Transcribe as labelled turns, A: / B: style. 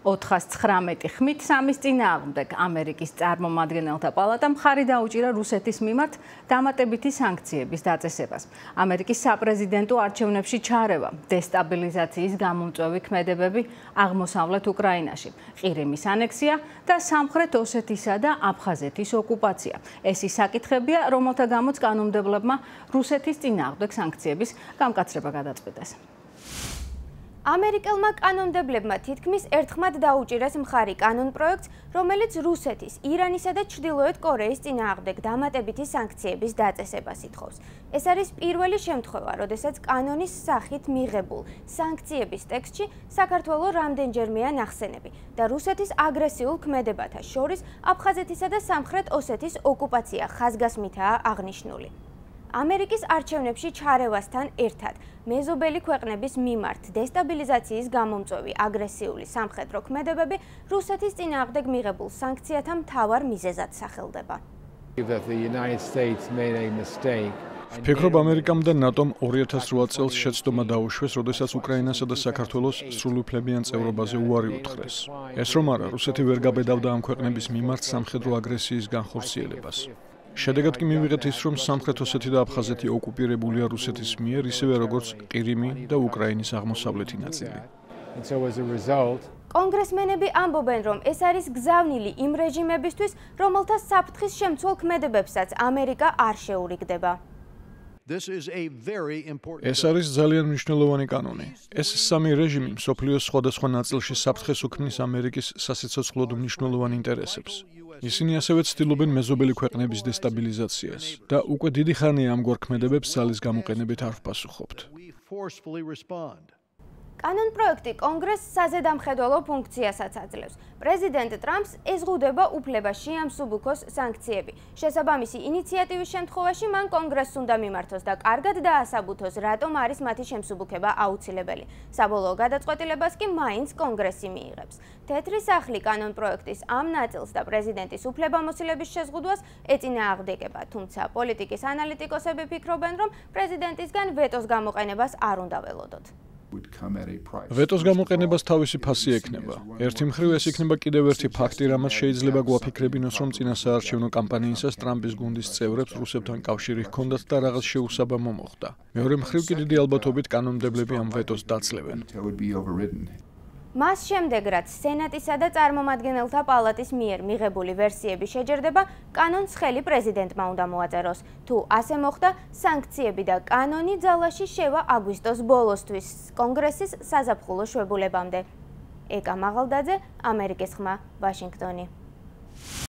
A: 419 ხმით სამის წინააღმდეგ ამერიკის წარმომადგენელთა პალატამ მხარი დაუჭირა რუსეთის მიმართ დამატებითი სანქციების დაწესებას. ამერიკის საპრეზიდენტო არჩევნებში ჩარევა, დესტაბილიზაციის გამომწვევი ქმედებები აღმოსავლეთ უკრაინაში, ყირიმის ანექსია და სამხრეთ ოსეთისა და აფხაზეთის ოკუპაცია. ეს ის საკითხებია, რომელთა გამოც კანონმდებლებმა რუსეთის წინააღმდეგ სანქციების გამკაცრება გადაწყვიტეს.
B: ამერიკელმა კანონმდებლებმა თითქმის ერთხმად დაუჭირეს მხარი კანონპროექტს, რომელიც რუსეთის, ირანისა და ჩრდილოეთ კორეის წინააღმდეგ დამატებითი სანქციების დაწესებას ითხოვს. ეს არის პირველი შემთხვევა, როდესაც კანონის სახით მიღებულ სანქციების ტექსტში საქართველოს რამდენჯერმეა ნახსენები და რუსეთის აგრესიულ ქმედებათა შორის აფხაზეთისა და სამხრეთ ოსეთის ოკუპაცია ხაზგასმითაა აღნიშნული. ამერიკის არჩევნებში ჩარევასთან ერთად მეზობელი ქვეყნების მიმართ დესტაბილიზაციის გამომწვევი აგრესიული სამხედრო ქმედებები რუსეთის წინააღმდეგ მიღებულ სანქციათა მთავარ მიზეზად სახელდება.
C: ვფიქრობ, ამერიკამ და ნატომ 2008 წელს შეცდომა დაუშვეს, როდესაც უკრაინასა და საქართველოს სრულუფლებიან წევრობაზე უარი უთხრეს. ეს რომ არა, რუსეთი ვერ გაბედავდა ამ ქვეყნების მიმართ სამხედრო აგრესიის განხორციელებას. შედეგად კი მივიღეთ ის, რომ სამხრეთ ოსეთი და აფხაზეთი ოკუპირებულია რუსეთის მიერ, ისევე როგორც ყირიმი და უკრაინის აღმოსავლეთი ნაწილი.
B: კონგრესმენები ამბობენ, რომ ეს არის გზავნილი იმ რეჟიმებისთვის, რომელთა საფრთხის შემცველ ქმედებებსაც ამერიკა არ შეურიგდება.
C: ეს არის ძალიან მნიშვნელოვანი კანონი. ეს სამი რეჟიმი მსოფლიოს სხვადასხვა ნაწილში საფრთხეს უქმნის ამერიკის სასიცოცხლოდ მნიშვნელოვან ინტერესებს. ისინი ასევე ცდილობენ მეზობელი ქვეყნების დესტაბილიზაციას და უკვე დიდი ხანია ამგვარ ქმედებებს ძალის გამოყენებით არ ვპასუხობთ.
B: კანონპროექტი კონგრესს საზედამხედველო ფუნქციასაც აძლევს. პრეზიდენტ ტრამპს ეზღუდება უფლება შეამსუბუქოს სანქციები. შესაბამისი ინიციატივის შემთხვევაში მან კონგრესს უნდა მიმართოს და კარგად დაასაბუთოს, რატომ არის მათი შემსუბუქება აუცილებელი. საბოლოო გადაწყვეტილებას კი მაინც კონგრესი მიიღებს. თეთრი სახლი კანონპროექტის ამ ნაწილს და პრეზიდენტის უფლებამოსილების შეზღუდვას ეწინააღმდეგება, თუმცა პოლიტიკის ანალიტიკოსები ფიქრობენ, რომ პრეზიდენტისგან ვეტოს გამოყენებას არ უნდა ველოდოთ.
C: ვეტოს გამოყენებას თავისი ფასი ექნება. ერთი მხრივ ეს იქნება კიდევ ერთი ფაქტი, რამაც შეიძლება გვაფიქრებინოს, რომ წინასაარჩევნო კამპანიისას ტრამპის გუნდის წევრებს რუსებთან კავშირი ჰქონდათ და რაღაც შეუსაბამო მოხდა. მეორე მხრივ კი დიდი ალბათობით კანონმდებლები ამ ვეტოს დაცლევენ.
B: მას შემდეგ, რაც სენატისა და წარმომადგენელთა პალატის მიერ მიღებული ვერსიები შეჯერდება, კანონს ხელი პრეზიდენტმა უნდა მოაწეროს. თუ ასე მოხდა, სანქციები და კანონი ძალაში შევა აგვისტოს ბოლოსთვის კონგრესის საზაფხულო შვებულებამდე. ეკა მაღალდაძე, ამერიკის ხმა, ვაშინგტონი.